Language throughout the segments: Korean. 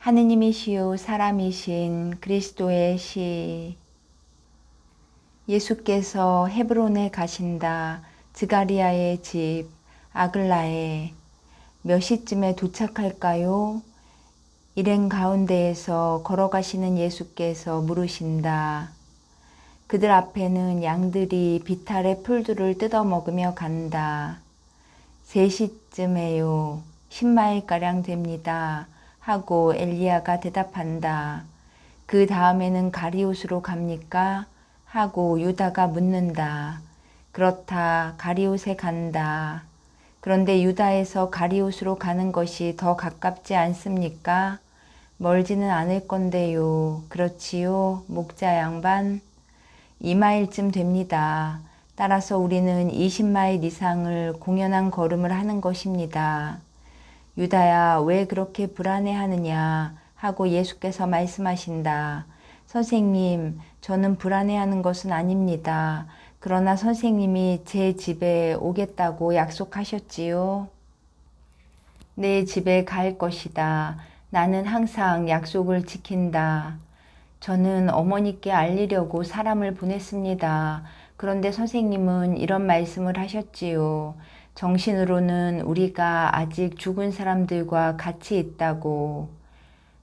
하느님이시요 사람이신 그리스도의 시. 예수께서 헤브론에 가신다. 드가리아의 집 아글라에. 몇 시쯤에 도착할까요? 일행 가운데에서 걸어가시는 예수께서 물으신다. 그들 앞에는 양들이 비탈의 풀들을 뜯어먹으며 간다. 3시쯤에요. 10마일가량 됩니다. 하고 엘리야가 대답한다. 그 다음에는 가리옷으로 갑니까? 하고 유다가 묻는다. 그렇다. 가리옷에 간다. 그런데 유다에서 가리옷으로 가는 것이 더 가깝지 않습니까? 멀지는 않을 건데요. 그렇지요, 목자 양반? 2마일쯤 됩니다. 따라서 우리는 20마일 이상을 공연한 걸음을 하는 것입니다. 유다야, 왜 그렇게 불안해하느냐 하고 예수께서 말씀하신다. 선생님, 저는 불안해하는 것은 아닙니다. 그러나 선생님이 제 집에 오겠다고 약속하셨지요. 내 집에 갈 것이다. 나는 항상 약속을 지킨다. 저는 어머니께 알리려고 사람을 보냈습니다. 그런데 선생님은 이런 말씀을 하셨지요. 정신으로는 우리가 아직 죽은 사람들과 같이 있다고.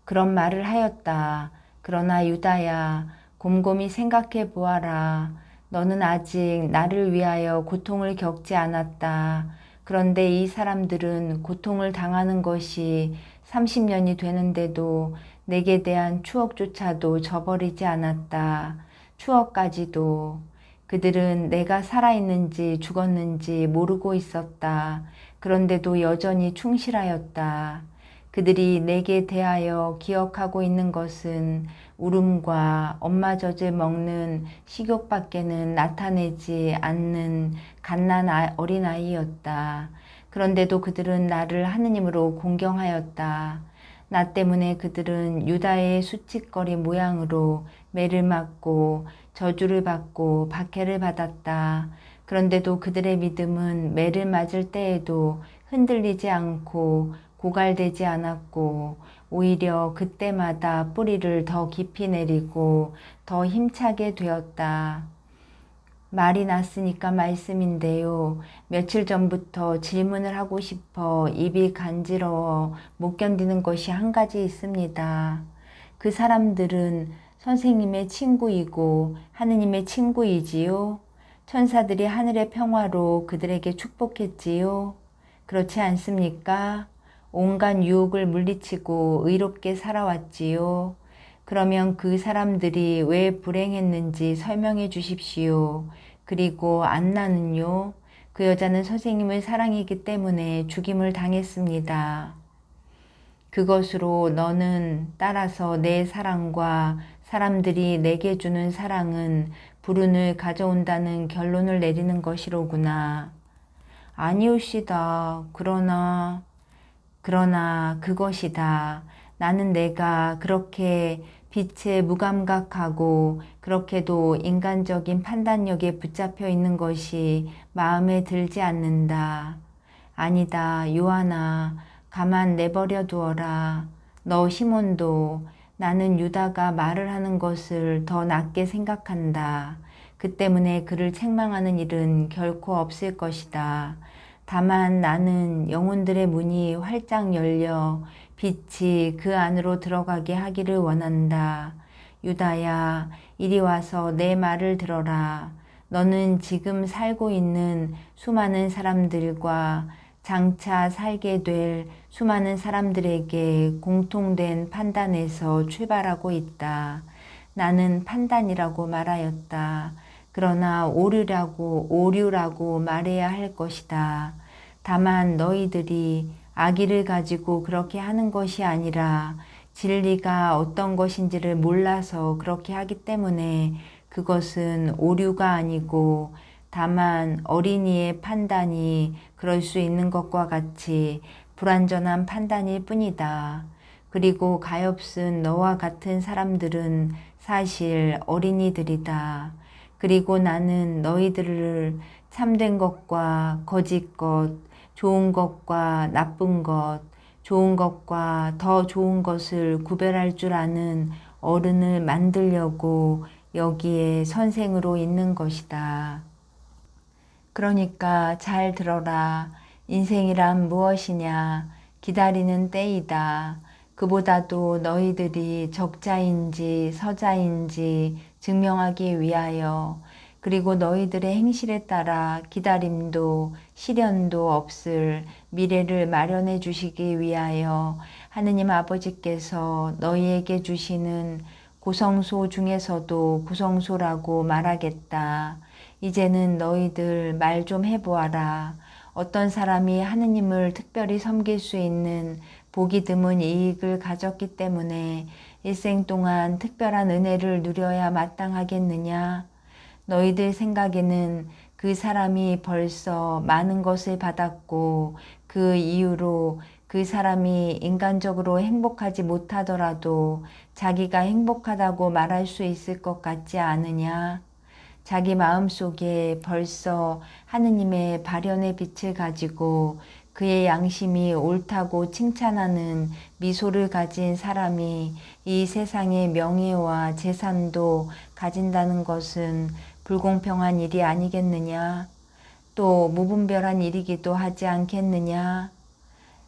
그런 말을 하였다. 그러나 유다야, 곰곰이 생각해 보아라. 너는 아직 나를 위하여 고통을 겪지 않았다. 그런데 이 사람들은 고통을 당하는 것이 30년이 되는데도 내게 대한 추억조차도 저버리지 않았다. 추억까지도. 그들은 내가 살아있는지 죽었는지 모르고 있었다. 그런데도 여전히 충실하였다. 그들이 내게 대하여 기억하고 있는 것은 울음과 엄마 젖을 먹는 식욕밖에는 나타내지 않는 갓난 어린아이였다. 그런데도 그들은 나를 하느님으로 공경하였다. 나 때문에 그들은 유다의 수치거리 모양으로 매를 맞고 저주를 받고 박해를 받았다. 그런데도 그들의 믿음은 매를 맞을 때에도 흔들리지 않고 고갈되지 않았고 오히려 그때마다 뿌리를 더 깊이 내리고 더 힘차게 되었다. 말이 났으니까 말씀인데요. 며칠 전부터 질문을 하고 싶어 입이 간지러워 못 견디는 것이 한 가지 있습니다. 그 사람들은 선생님의 친구이고 하느님의 친구이지요. 천사들이 하늘의 평화로 그들에게 축복했지요. 그렇지 않습니까? 온갖 유혹을 물리치고 의롭게 살아왔지요. 그러면 그 사람들이 왜 불행했는지 설명해 주십시오. 그리고 안나는요? 그 여자는 선생님을 사랑했기 때문에 죽임을 당했습니다. 그것으로 너는 따라서 내 사랑과 사람들이 내게 주는 사랑은 불운을 가져온다는 결론을 내리는 것이로구나. 아니오시다. 그러나 그것이다. 나는 내가 그렇게 빛에 무감각하고 그렇게도 인간적인 판단력에 붙잡혀 있는 것이 마음에 들지 않는다. 아니다, 요한아, 가만 내버려 두어라. 너 시몬도 나는 유다가 말을 하는 것을 더 낫게 생각한다. 그 때문에 그를 책망하는 일은 결코 없을 것이다. 다만 나는 영혼들의 문이 활짝 열려 빛이 그 안으로 들어가게 하기를 원한다. 유다야, 이리 와서 내 말을 들어라. 너는 지금 살고 있는 수많은 사람들과 장차 살게 될 수많은 사람들에게 공통된 판단에서 출발하고 있다. 나는 판단이라고 말하였다. 그러나 오류라고 말해야 할 것이다. 다만 너희들이 악의를 가지고 그렇게 하는 것이 아니라 진리가 어떤 것인지를 몰라서 그렇게 하기 때문에 그것은 오류가 아니고 다만 어린이의 판단이 그럴 수 있는 것과 같이 불완전한 판단일 뿐이다. 그리고 가엾은 너와 같은 사람들은 사실 어린이들이다. 그리고 나는 너희들을 참된 것과 거짓 것, 좋은 것과 나쁜 것, 좋은 것과 더 좋은 것을 구별할 줄 아는 어른을 만들려고 여기에 선생으로 있는 것이다. 그러니까 잘 들어라. 인생이란 무엇이냐? 기다리는 때이다. 그보다도 너희들이 적자인지 서자인지 증명하기 위하여, 그리고 너희들의 행실에 따라 기다림도 시련도 없을 미래를 마련해 주시기 위하여 하느님 아버지께서 너희에게 주시는 고성소 중에서도 고성소라고 말하겠다. 이제는 너희들 말 좀 해보아라. 어떤 사람이 하느님을 특별히 섬길 수 있는 보기 드문 이익을 가졌기 때문에 일생 동안 특별한 은혜를 누려야 마땅하겠느냐? 너희들 생각에는 그 사람이 벌써 많은 것을 받았고 그 이유로 그 사람이 인간적으로 행복하지 못하더라도 자기가 행복하다고 말할 수 있을 것 같지 않으냐? 자기 마음속에 벌써 하느님의 발현의 빛을 가지고 그의 양심이 옳다고 칭찬하는 미소를 가진 사람이 이 세상의 명예와 재산도 가진다는 것은 불공평한 일이 아니겠느냐? 또 무분별한 일이기도 하지 않겠느냐?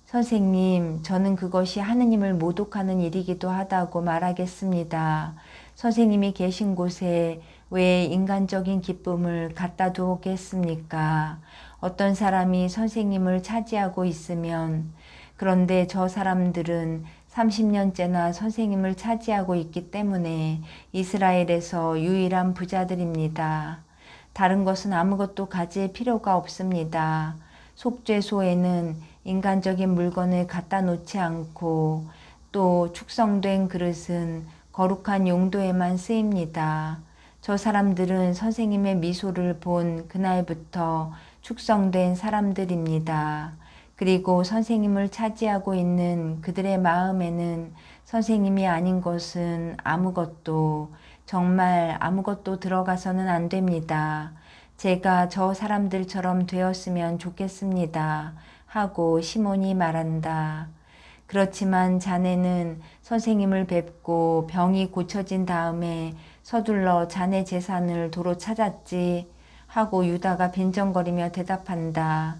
선생님, 저는 그것이 하느님을 모독하는 일이기도 하다고 말하겠습니다. 선생님이 계신 곳에 왜 인간적인 기쁨을 갖다 두겠습니까? 어떤 사람이 선생님을 차지하고 있으면, 그런데 저 사람들은 30년째나 선생님을 차지하고 있기 때문에 이스라엘에서 유일한 부자들입니다. 다른 것은 아무것도 가질 필요가 없습니다. 속죄소에는 인간적인 물건을 갖다 놓지 않고 또 축성된 그릇은 거룩한 용도에만 쓰입니다. 저 사람들은 선생님의 미소를 본 그날부터 축성된 사람들입니다. 그리고 선생님을 차지하고 있는 그들의 마음에는 선생님이 아닌 것은 아무것도, 정말 아무것도 들어가서는 안 됩니다. 제가 저 사람들처럼 되었으면 좋겠습니다. 하고 시몬이 말한다. 그렇지만 자네는 선생님을 뵙고 병이 고쳐진 다음에 서둘러 자네 재산을 도로 찾았지 하고 유다가 빈정거리며 대답한다.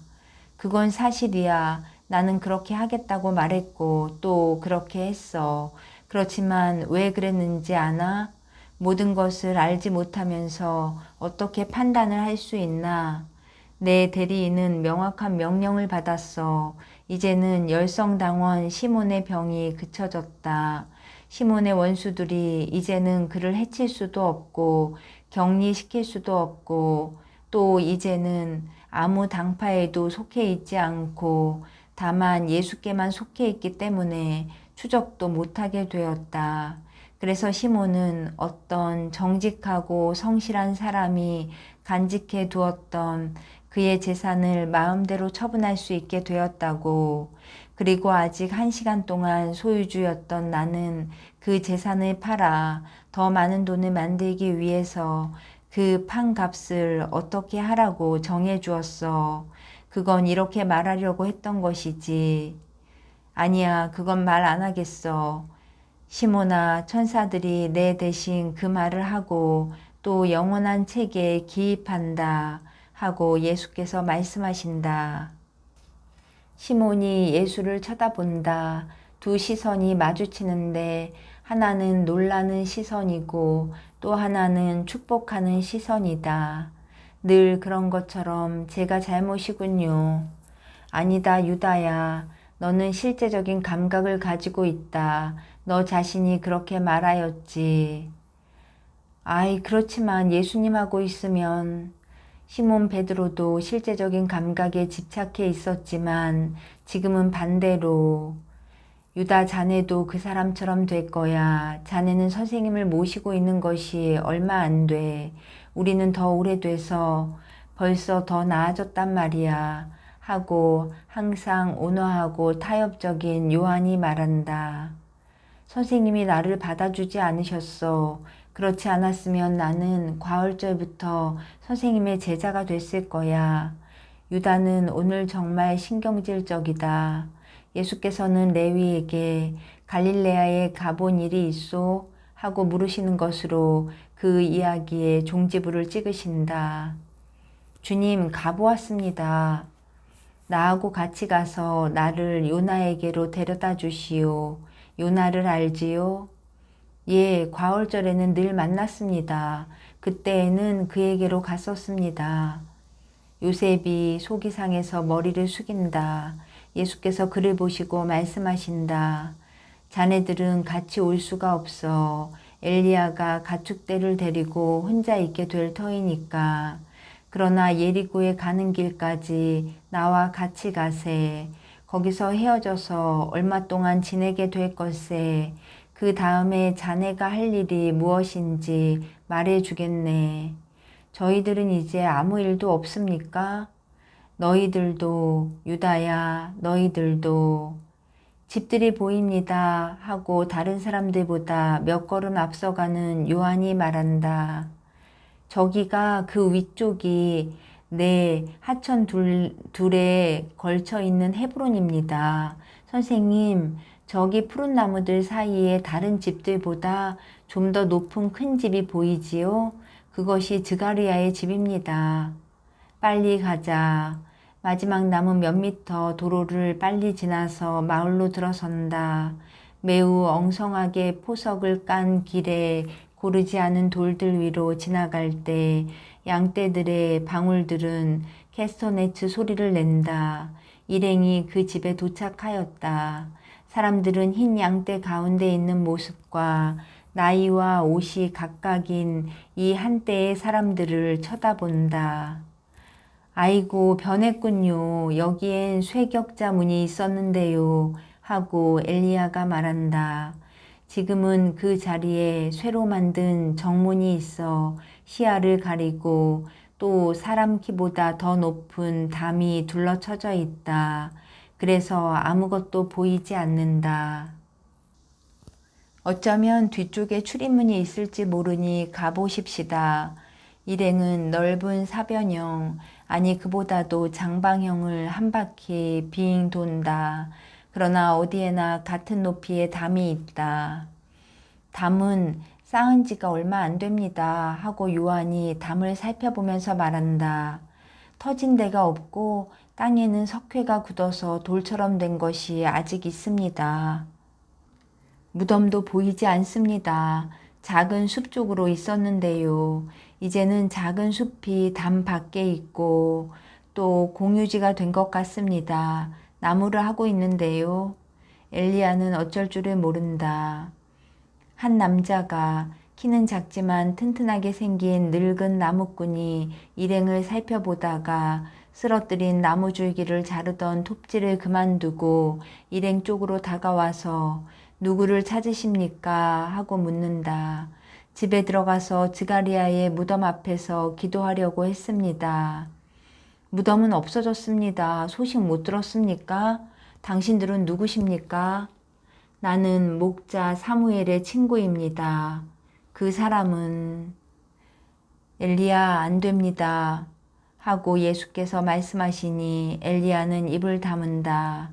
그건 사실이야. 나는 그렇게 하겠다고 말했고 또 그렇게 했어. 그렇지만 왜 그랬는지 아나? 모든 것을 알지 못하면서 어떻게 판단을 할 수 있나? 내 대리인은 명확한 명령을 받았어. 이제는 열성당원 시몬의 병이 그쳐졌다. 시몬의 원수들이 이제는 그를 해칠 수도 없고 격리시킬 수도 없고 또 이제는 아무 당파에도 속해 있지 않고 다만 예수께만 속해 있기 때문에 추적도 못하게 되었다. 그래서 시몬은 어떤 정직하고 성실한 사람이 간직해 두었던 그의 재산을 마음대로 처분할 수 있게 되었다고. 그리고 아직 1시간 동안 소유주였던 나는 그 재산을 팔아 더 많은 돈을 만들기 위해서 그 판 값을 어떻게 하라고 정해 주었어. 그건 이렇게 말하려고 했던 것이지. 아니야, 그건 말 안 하겠어. 시몬아, 천사들이 내 대신 그 말을 하고 또 영원한 책에 기입한다 하고 예수께서 말씀하신다. 시몬이 예수를 쳐다본다. 두 시선이 마주치는데 하나는 놀라는 시선이고 또 하나는 축복하는 시선이다. 늘 그런 것처럼 제가 잘못이군요. 아니다, 유다야. 너는 실제적인 감각을 가지고 있다. 너 자신이 그렇게 말하였지. 아이, 그렇지만 예수님하고 있으면. 시몬 베드로도 실제적인 감각에 집착해 있었지만 지금은 반대로. 유다, 자네도 그 사람처럼 될 거야. 자네는 선생님을 모시고 있는 것이 얼마 안 돼. 우리는 더 오래돼서 벌써 더 나아졌단 말이야. 하고 항상 온화하고 타협적인 요한이 말한다. 선생님이 나를 받아주지 않으셨어. 그렇지 않았으면 나는 과월절부터 선생님의 제자가 됐을 거야. 유다는 오늘 정말 신경질적이다. 예수께서는 레위에게 갈릴레아에 가본 일이 있소? 하고 물으시는 것으로 그 이야기에 종지부를 찍으신다. 주님, 가보았습니다. 나하고 같이 가서 나를 요나에게로 데려다 주시오. 요나를 알지요? 예, 과월절에는 늘 만났습니다. 그때에는 그에게로 갔었습니다. 요셉이 속이 상해서 머리를 숙인다. 예수께서 그를 보시고 말씀하신다. 자네들은 같이 올 수가 없어. 엘리야가 가축대를 데리고 혼자 있게 될 터이니까. 그러나 예리고에 가는 길까지 나와 같이 가세. 거기서 헤어져서 얼마 동안 지내게 될 것세. 그 다음에 자네가 할 일이 무엇인지 말해 주겠네. 저희들은 이제 아무 일도 없습니까? 너희들도, 유다야, 너희들도. 집들이 보입니다 하고 다른 사람들보다 몇 걸음 앞서가는 요한이 말한다. 저기가 그 위쪽이 내 하천 둘에 걸쳐 있는 헤브론입니다. 선생님, 저기 푸른 나무들 사이에 다른 집들보다 좀 더 높은 큰 집이 보이지요? 그것이 드가리아의 집입니다. 빨리 가자. 마지막 남은 몇 미터 도로를 빨리 지나서 마을로 들어선다. 매우 엉성하게 포석을 깐 길에 고르지 않은 돌들 위로 지나갈 때 양떼들의 방울들은 캐스터네츠 소리를 낸다. 일행이 그 집에 도착하였다. 사람들은 흰 양떼 가운데 있는 모습과 나이와 옷이 각각인 이 한때의 사람들을 쳐다본다. 아이고, 변했군요. 여기엔 쇠격자 문이 있었는데요. 하고 엘리야가 말한다. 지금은 그 자리에 쇠로 만든 정문이 있어 시야를 가리고 또 사람 키보다 더 높은 담이 둘러쳐져 있다. 그래서 아무것도 보이지 않는다. 어쩌면 뒤쪽에 출입문이 있을지 모르니 가보십시다. 일행은 넓은 사변형, 아니 그보다도 장방형을 한 바퀴 빙 돈다. 그러나 어디에나 같은 높이의 담이 있다. 담은 쌓은 지가 얼마 안 됩니다. 하고 요한이 담을 살펴보면서 말한다. 터진 데가 없고 땅에는 석회가 굳어서 돌처럼 된 것이 아직 있습니다. 무덤도 보이지 않습니다. 작은 숲 쪽으로 있었는데요. 이제는 작은 숲이 담 밖에 있고 또 공유지가 된 것 같습니다. 나무를 하고 있는데요. 엘리야는 어쩔 줄을 모른다. 한 남자가 키는 작지만 튼튼하게 생긴 늙은 나무꾼이 일행을 살펴보다가 쓰러뜨린 나무줄기를 자르던 톱질을 그만두고 일행 쪽으로 다가와서 누구를 찾으십니까? 하고 묻는다. 집에 들어가서 드가리아의 무덤 앞에서 기도하려고 했습니다. 무덤은 없어졌습니다. 소식 못 들었습니까? 당신들은 누구십니까? 나는 목자 사무엘의 친구입니다. 그 사람은 엘리야 안 됩니다. 하고 예수께서 말씀하시니 엘리야는 입을 다문다.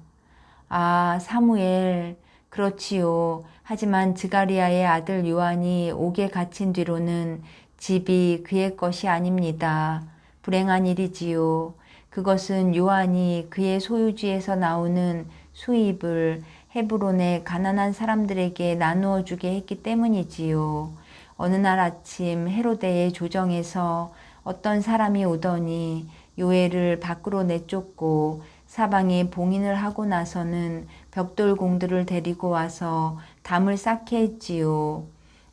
아, 사무엘, 그렇지요. 하지만 드가리아의 아들 요한이 옥에 갇힌 뒤로는 집이 그의 것이 아닙니다. 불행한 일이지요. 그것은 요한이 그의 소유지에서 나오는 수입을 헤브론의 가난한 사람들에게 나누어 주게 했기 때문이지요. 어느 날 아침 헤로데의 조정에서 어떤 사람이 오더니 요엘을 밖으로 내쫓고 사방에 봉인을 하고 나서는 벽돌공들을 데리고 와서 담을 쌓게 했지요.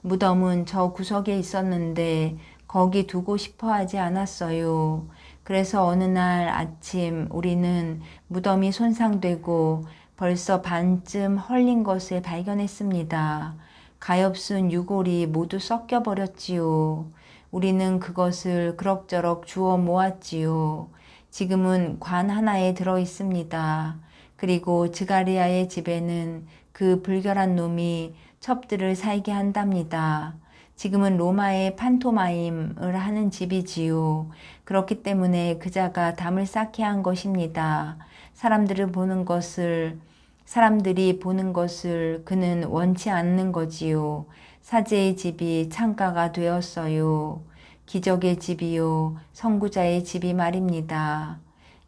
무덤은 저 구석에 있었는데 거기 두고 싶어 하지 않았어요. 그래서 어느 날 아침 우리는 무덤이 손상되고 벌써 반쯤 헐린 것을 발견했습니다. 가엾은 유골이 모두 썩겨 버렸지요. 우리는 그것을 그럭저럭 주워 모았지요. 지금은 관 하나에 들어 있습니다. 그리고 드가리아의 집에는 그 불결한 놈이 첩들을 살게 한답니다. 지금은 로마의 판토마임을 하는 집이지요. 그렇기 때문에 그자가 담을 쌓게 한 것입니다. 사람들을 보는 것을 사람들이 보는 것을 그는 원치 않는 거지요. 사제의 집이 창가가 되었어요. 기적의 집이요. 선구자의 집이 말입니다.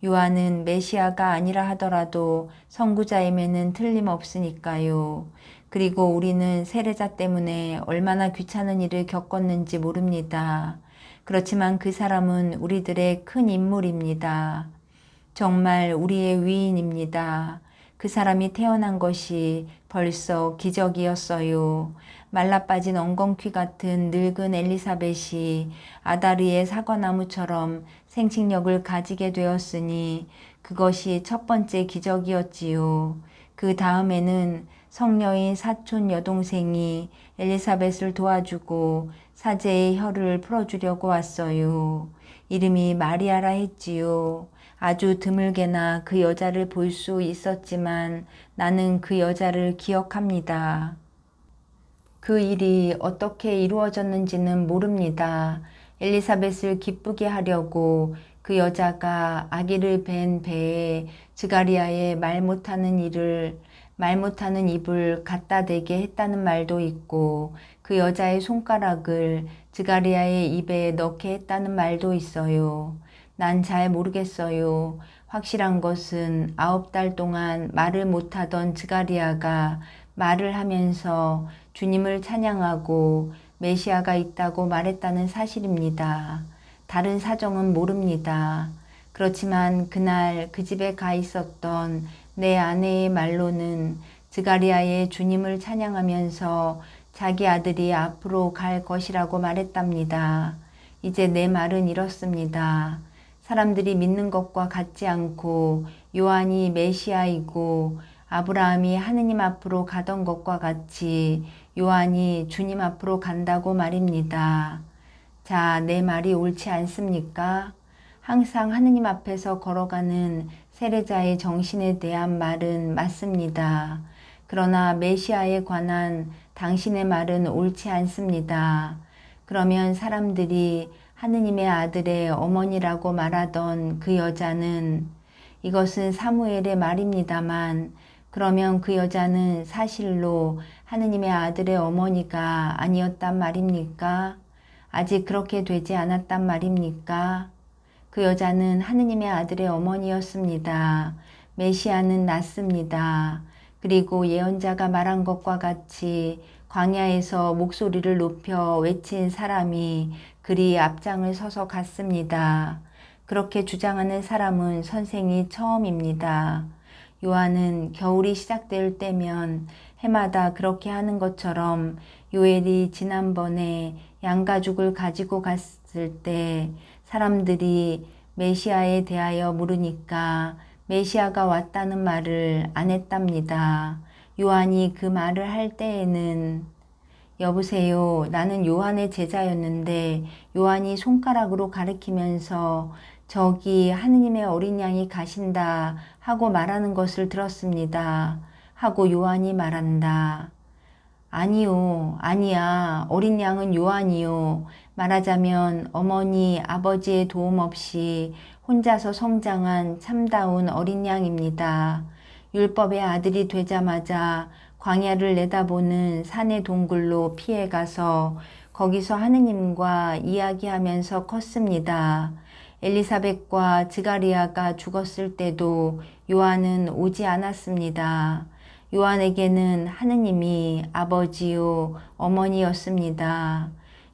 요한은 메시아가 아니라 하더라도 선구자임에는 틀림없으니까요. 그리고 우리는 세례자 때문에 얼마나 귀찮은 일을 겪었는지 모릅니다. 그렇지만 그 사람은 우리들의 큰 인물입니다. 정말 우리의 위인입니다. 그 사람이 태어난 것이 벌써 기적이었어요. 말라빠진 엉겅퀴 같은 늙은 엘리사벳이 아다리의 사과나무처럼 생식력을 가지게 되었으니 그것이 첫 번째 기적이었지요. 그 다음에는 성녀인 사촌 여동생이 엘리사벳을 도와주고 사제의 혀를 풀어주려고 왔어요. 이름이 마리아라 했지요. 아주 드물게나 그 여자를 볼 수 있었지만 나는 그 여자를 기억합니다. 그 일이 어떻게 이루어졌는지는 모릅니다. 엘리사벳을 기쁘게 하려고 그 여자가 아기를 벤 배에 스가랴의 말 못하는 입을 갖다 대게 했다는 말도 있고 그 여자의 손가락을 스가랴의 입에 넣게 했다는 말도 있어요. 난 잘 모르겠어요. 확실한 것은 9달 동안 말을 못하던 스가랴가 말을 하면서 주님을 찬양하고 메시아가 있다고 말했다는 사실입니다. 다른 사정은 모릅니다. 그렇지만 그날 그 집에 가 있었던 내 아내의 말로는 스가랴의 주님을 찬양하면서 자기 아들이 앞으로 갈 것이라고 말했답니다. 이제 내 말은 이렇습니다. 사람들이 믿는 것과 같지 않고 요한이 메시아이고 아브라함이 하느님 앞으로 가던 것과 같이 요한이 주님 앞으로 간다고 말입니다. 자, 내 말이 옳지 않습니까? 항상 하느님 앞에서 걸어가는 세례자의 정신에 대한 말은 맞습니다. 그러나 메시아에 관한 당신의 말은 옳지 않습니다. 그러면 사람들이 하느님의 아들의 어머니라고 말하던 그 여자는 이것은 사무엘의 말입니다만 그러면 그 여자는 사실로 하느님의 아들의 어머니가 아니었단 말입니까? 아직 그렇게 되지 않았단 말입니까? 그 여자는 하느님의 아들의 어머니였습니다. 메시아는 낳습니다. 그리고 예언자가 말한 것과 같이 광야에서 목소리를 높여 외친 사람이 그리 앞장을 서서 갔습니다. 그렇게 주장하는 사람은 선생이 처음입니다. 요한은 겨울이 시작될 때면 해마다 그렇게 하는 것처럼 요엘이 지난번에 양가죽을 가지고 갔을 때 사람들이 메시아에 대하여 물으니까 메시아가 왔다는 말을 안 했답니다. 요한이 그 말을 할 때에는 여보세요. 나는 요한의 제자였는데 요한이 손가락으로 가리키면서 저기 하느님의 어린 양이 가신다 하고 말하는 것을 들었습니다. 하고 요한이 말한다. 아니요, 아니야. 어린 양은 요한이요. 말하자면 어머니, 아버지의 도움 없이 혼자서 성장한 참다운 어린 양입니다. 율법의 아들이 되자마자 광야를 내다보는 산의 동굴로 피해가서 거기서 하느님과 이야기하면서 컸습니다. 엘리사벳과 스가랴가 죽었을 때도 요한은 오지 않았습니다. 요한에게는 하느님이 아버지요 어머니였습니다.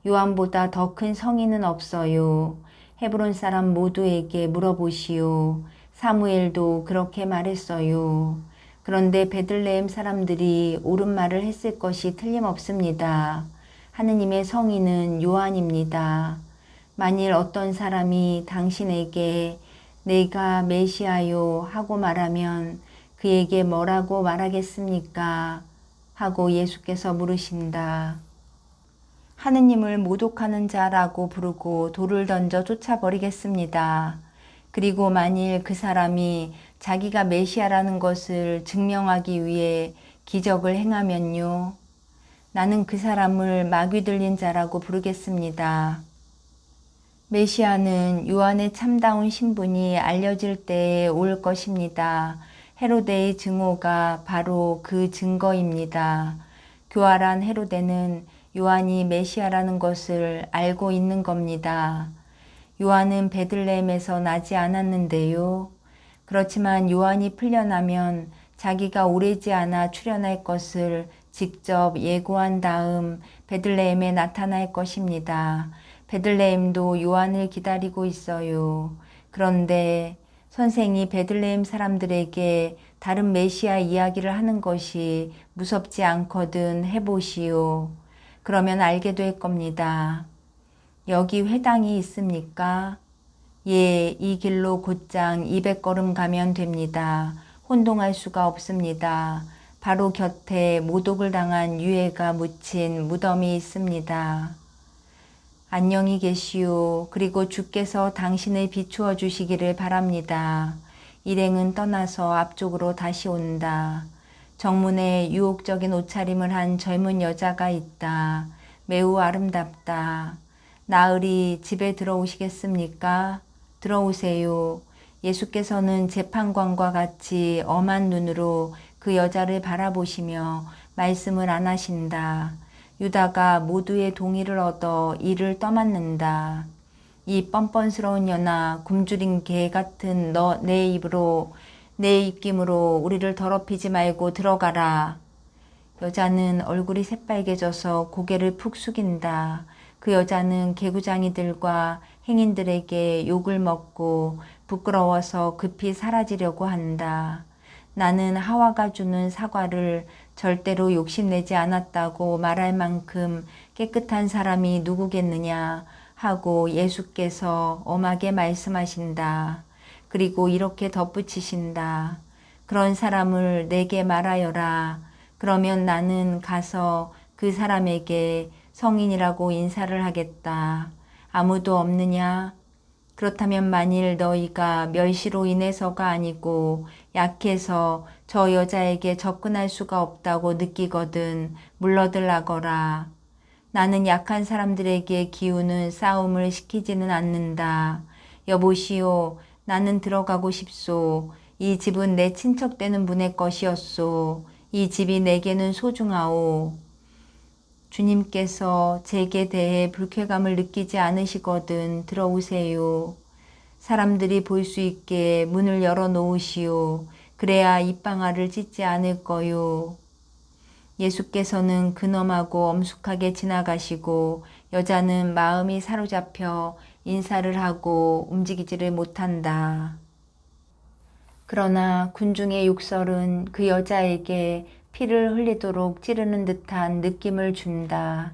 요한보다 더 큰 성인은 없어요. 헤브론 사람 모두에게 물어보시오. 사무엘도 그렇게 말했어요. 그런데 베들레헴 사람들이 옳은 말을 했을 것이 틀림없습니다. 하느님의 성인은 요한입니다. 만일 어떤 사람이 당신에게 내가 메시아요 하고 말하면 그에게 뭐라고 말하겠습니까? 하고 예수께서 물으신다. 하느님을 모독하는 자라고 부르고 돌을 던져 쫓아버리겠습니다. 그리고 만일 그 사람이 자기가 메시아라는 것을 증명하기 위해 기적을 행하면요. 나는 그 사람을 마귀 들린 자라고 부르겠습니다. 메시아는 요한의 참다운 신분이 알려질 때에 올 것입니다. 헤로데의 증오가 바로 그 증거입니다. 교활한 헤로데는 요한이 메시아라는 것을 알고 있는 겁니다. 요한은 베들레헴에서 나지 않았는데요. 그렇지만 요한이 풀려나면 자기가 오래지 않아 출현할 것을 직접 예고한 다음 베들레헴에 나타날 것입니다. 베들레헴도 요한을 기다리고 있어요. 그런데 선생이 베들레헴 사람들에게 다른 메시아 이야기를 하는 것이 무섭지 않거든 해보시오. 그러면 알게 될 겁니다. 여기 회당이 있습니까? 예, 이 길로 곧장 200걸음 가면 됩니다. 혼동할 수가 없습니다. 바로 곁에 모독을 당한 유해가 묻힌 무덤이 있습니다. 안녕히 계시오. 그리고 주께서 당신을 비추어 주시기를 바랍니다. 일행은 떠나서 앞쪽으로 다시 온다. 정문에 유혹적인 옷차림을 한 젊은 여자가 있다. 매우 아름답다. 나으리 집에 들어오시겠습니까? 들어오세요. 예수께서는 재판관과 같이 엄한 눈으로 그 여자를 바라보시며 말씀을 안 하신다. 유다가 모두의 동의를 얻어 이를 떠맡는다. 이 뻔뻔스러운 년아, 굶주린 개 같은 너 내 입으로 내 입김으로 우리를 더럽히지 말고 들어가라. 여자는 얼굴이 새빨개져서 고개를 푹 숙인다. 그 여자는 개구장이들과 행인들에게 욕을 먹고 부끄러워서 급히 사라지려고 한다. 나는 하와가 주는 사과를 절대로 욕심내지 않았다고 말할 만큼 깨끗한 사람이 누구겠느냐 하고 예수께서 엄하게 말씀하신다. 그리고 이렇게 덧붙이신다. 그런 사람을 내게 말하여라. 그러면 나는 가서 그 사람에게 성인이라고 인사를 하겠다. 아무도 없느냐? 그렇다면 만일 너희가 멸시로 인해서가 아니고 약해서 저 여자에게 접근할 수가 없다고 느끼거든 물러들라거라. 나는 약한 사람들에게 기우는 싸움을 시키지는 않는다. 여보시오, 나는 들어가고 싶소. 이 집은 내 친척 되는 분의 것이었소. 이 집이 내게는 소중하오. 주님께서 제게 대해 불쾌감을 느끼지 않으시거든 들어오세요. 사람들이 볼 수 있게 문을 열어 놓으시오. 그래야 입방아를 찢지 않을 거요. 예수께서는 근엄하고 엄숙하게 지나가시고 여자는 마음이 사로잡혀 인사를 하고 움직이지를 못한다. 그러나 군중의 욕설은 그 여자에게 피를 흘리도록 찌르는 듯한 느낌을 준다.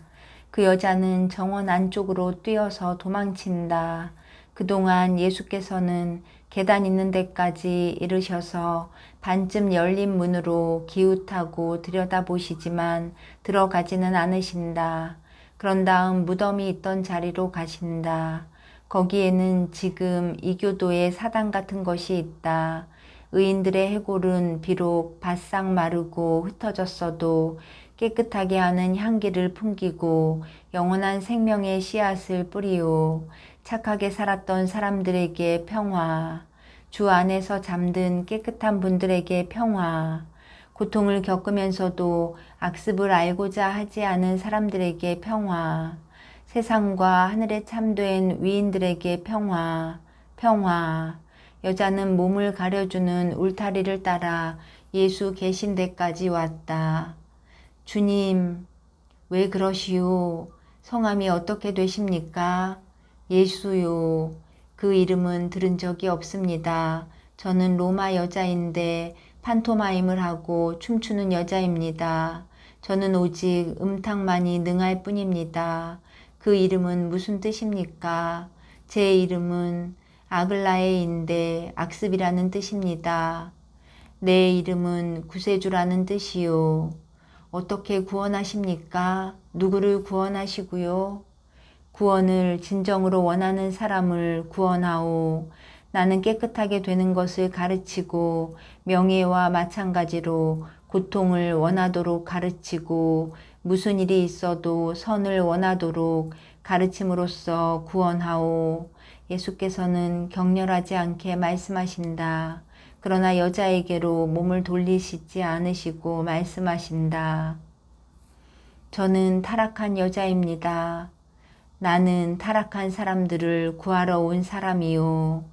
그 여자는 정원 안쪽으로 뛰어서 도망친다. 그동안 예수께서는 계단 있는 데까지 이르셔서 반쯤 열린 문으로 기웃하고 들여다보시지만 들어가지는 않으신다. 그런 다음 무덤이 있던 자리로 가신다. 거기에는 지금 이교도의 사당 같은 것이 있다. 의인들의 해골은 비록 바싹 마르고 흩어졌어도 깨끗하게 하는 향기를 풍기고 영원한 생명의 씨앗을 뿌리오. 착하게 살았던 사람들에게 평화. 주 안에서 잠든 깨끗한 분들에게 평화. 고통을 겪으면서도 악습을 알고자 하지 않은 사람들에게 평화. 세상과 하늘에 참된 위인들에게 평화. 평화. 여자는 몸을 가려주는 울타리를 따라 예수 계신 데까지 왔다. 주님, 왜 그러시오? 성함이 어떻게 되십니까? 예수요. 그 이름은 들은 적이 없습니다. 저는 로마 여자인데 판토마임을 하고 춤추는 여자입니다. 저는 오직 음탕만이 능할 뿐입니다. 그 이름은 무슨 뜻입니까? 제 이름은 아글라에인데 악습이라는 뜻입니다. 내 이름은 구세주라는 뜻이요. 어떻게 구원하십니까? 누구를 구원하시고요? 구원을 진정으로 원하는 사람을 구원하오. 나는 깨끗하게 되는 것을 가르치고 명예와 마찬가지로 고통을 원하도록 가르치고 무슨 일이 있어도 선을 원하도록 가르침으로써 구원하오. 예수께서는 격렬하지 않게 말씀하신다. 그러나 여자에게로 몸을 돌리시지 않으시고 말씀하신다. 저는 타락한 여자입니다. 나는 타락한 사람들을 구하러 온 사람이요.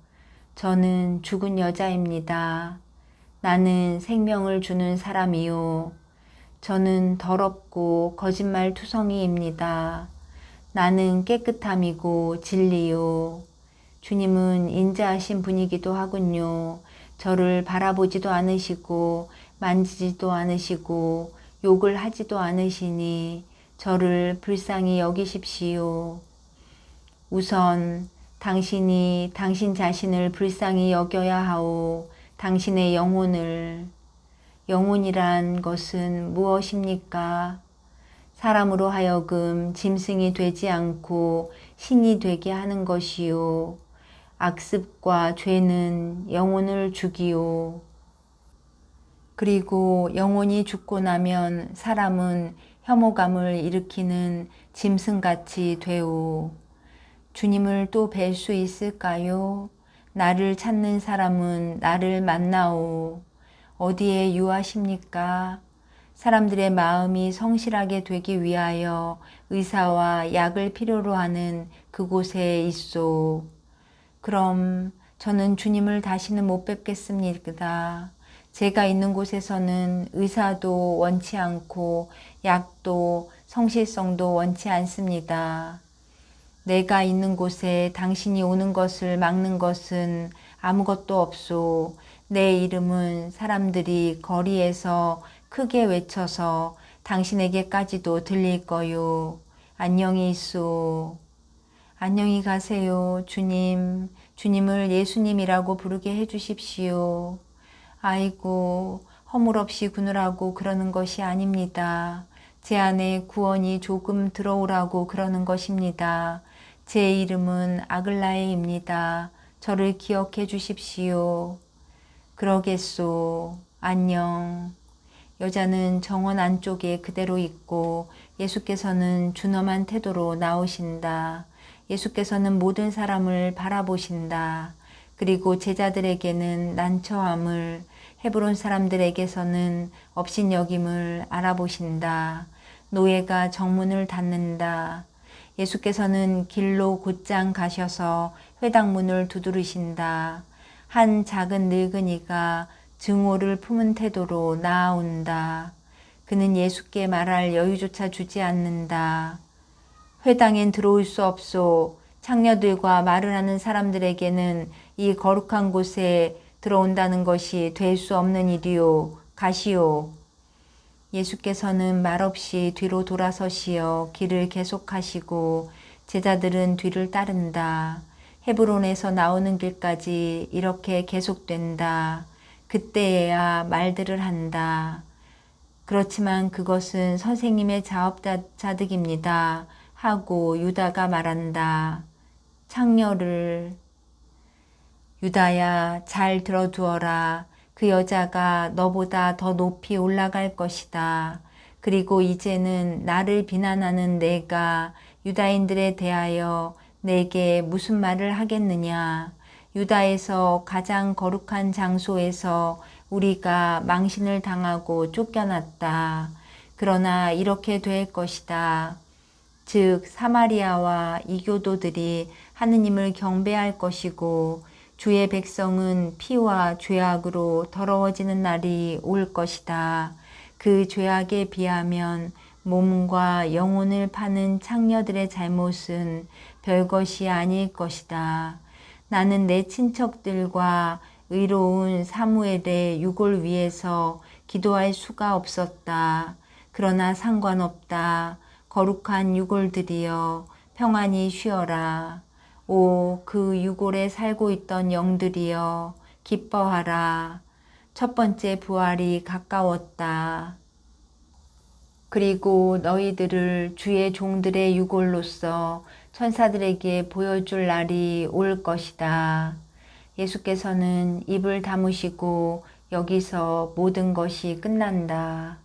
저는 죽은 여자입니다. 나는 생명을 주는 사람이요. 저는 더럽고 거짓말 투성이입니다. 나는 깨끗함이고 진리요. 주님은 인자하신 분이기도 하군요. 저를 바라보지도 않으시고 만지지도 않으시고 욕을 하지도 않으시니 저를 불쌍히 여기십시오. 우선 당신이 당신 자신을 불쌍히 여겨야 하오. 당신의 영혼이란 것은 무엇입니까? 사람으로 하여금 짐승이 되지 않고 신이 되게 하는 것이요. 악습과 죄는 영혼을 죽이요. 그리고 영혼이 죽고 나면 사람은 혐오감을 일으키는 짐승같이 되오. 주님을 또 뵐 수 있을까요? 나를 찾는 사람은 나를 만나오. 어디에 유하십니까? 사람들의 마음이 성실하게 되기 위하여 의사와 약을 필요로 하는 그곳에 있소. 그럼 저는 주님을 다시는 못 뵙겠습니다. 제가 있는 곳에서는 의사도 원치 않고 약도 성실성도 원치 않습니다. 내가 있는 곳에 당신이 오는 것을 막는 것은 아무것도 없소. 내 이름은 사람들이 거리에서 크게 외쳐서 당신에게까지도 들릴 거요. 안녕히 있소. 안녕히 가세요. 주님을 예수님이라고 부르게 해주십시오. 아이고, 허물없이 구느라고 그러는 것이 아닙니다. 제 안에 구원이 조금 들어오라고 그러는 것입니다. 제 이름은 아글라에입니다. 저를 기억해 주십시오. 그러겠소. 안녕. 여자는 정원 안쪽에 그대로 있고 예수께서는 준엄한 태도로 나오신다. 예수께서는 모든 사람을 바라보신다. 그리고 제자들에게는 난처함을, 헤브론 사람들에게서는 업신여김을 알아보신다. 노예가 정문을 닫는다. 예수께서는 길로 곧장 가셔서 회당문을 두드리신다. 한 작은 늙은이가 증오를 품은 태도로 나아온다. 그는 예수께 말할 여유조차 주지 않는다. 회당엔 들어올 수 없소. 창녀들과 말을 하는 사람들에게는 이 거룩한 곳에 들어온다는 것이 될 수 없는 일이요. 가시오. 예수께서는 말없이 뒤로 돌아서시어 길을 계속하시고 제자들은 뒤를 따른다. 헤브론에서 나오는 길까지 이렇게 계속된다. 그때에야 말들을 한다. 그렇지만 그것은 선생님의 자업자득입니다. 하고 유다가 말한다. 창녀를 유다야 잘 들어두어라. 그 여자가 너보다 더 높이 올라갈 것이다. 그리고 이제는 나를 비난하는 내가 유다인들에 대하여 내게 무슨 말을 하겠느냐. 유다에서 가장 거룩한 장소에서 우리가 망신을 당하고 쫓겨났다. 그러나 이렇게 될 것이다. 즉 사마리아와 이교도들이 하느님을 경배할 것이고 주의 백성은 피와 죄악으로 더러워지는 날이 올 것이다. 그 죄악에 비하면 몸과 영혼을 파는 창녀들의 잘못은 별것이 아닐 것이다. 나는 내 친척들과 의로운 사무엘의 유골 위에서 기도할 수가 없었다. 그러나 상관없다. 거룩한 유골들이여 평안히 쉬어라. 오, 그 유골에 살고 있던 영들이여 기뻐하라. 첫 번째 부활이 가까웠다. 그리고 너희들을 주의 종들의 유골로서 천사들에게 보여줄 날이 올 것이다. 예수께서는 입을 다무시고 여기서 모든 것이 끝난다.